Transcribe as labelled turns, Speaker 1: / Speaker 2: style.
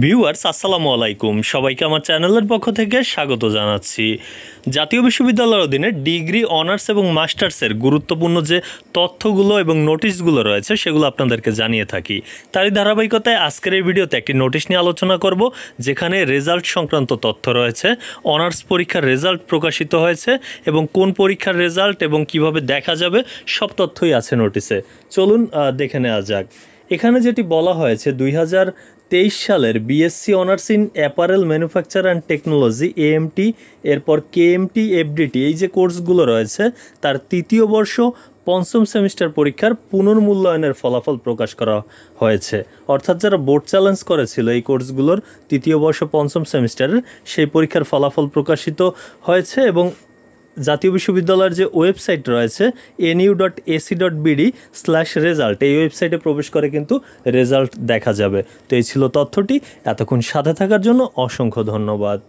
Speaker 1: Viewers আসসালামু আলাইকুম, সবাইকে আমার চ্যানেলের পক্ষ থেকে স্বাগত জানাচ্ছি। জাতীয় বিশ্ববিদ্যালয়ের অধীনে ডিগ্রি, অনার্স এবং মাস্টার্সের গুরুত্বপূর্ণ যে তথ্যগুলো এবং নোটিশগুলো রয়েছে সেগুলো আপনাদেরকে জানিয়ে থাকি। তারই ধারাবাহিকতায় আজকের এই ভিডিওতে একটি নোটিশ নিয়ে আলোচনা করব, যেখানে রেজাল্ট সংক্রান্ত তথ্য রয়েছে। অনার্স পরীক্ষার রেজাল্ট প্রকাশিত হয়েছে এবং কোন পরীক্ষার রেজাল্ট এবং কিভাবে দেখা যাবে সব তথ্যই আছে নোটিশে। চলুন দেখে নেওয়া যাক। এখানে যেটি বলা হয়েছে 2023 সালের BSc honours in apparel manufacture and technology AMT, এরপর কেএমটি, এফডিটি, এই যে কোর্সগুলো রয়েছে তার তৃতীয় বর্ষ পঞ্চম সেমিস্টার পরীক্ষার পুনর্মূল্যায়নের ফলাফল প্রকাশ করা হয়েছে। অর্থাৎ যারা বোর্ড চ্যালেঞ্জ করেছিল এই কোর্সগুলোর তৃতীয় বর্ষ পঞ্চম সেমিস্টারের, সেই পরীক্ষার ফলাফল প্রকাশিত হয়েছে এবং জাতীয় বিশ্ববিদ্যালয়ের যে ওয়েবসাইট রয়েছে nu.ac.bd/result, এই ওয়েবসাইটে প্রবেশ করে কিন্তু রেজাল্ট দেখা যাবে। তো এই ছিল তথ্যটি। এতক্ষণ সাথে থাকার জন্য অসংখ্য ধন্যবাদ।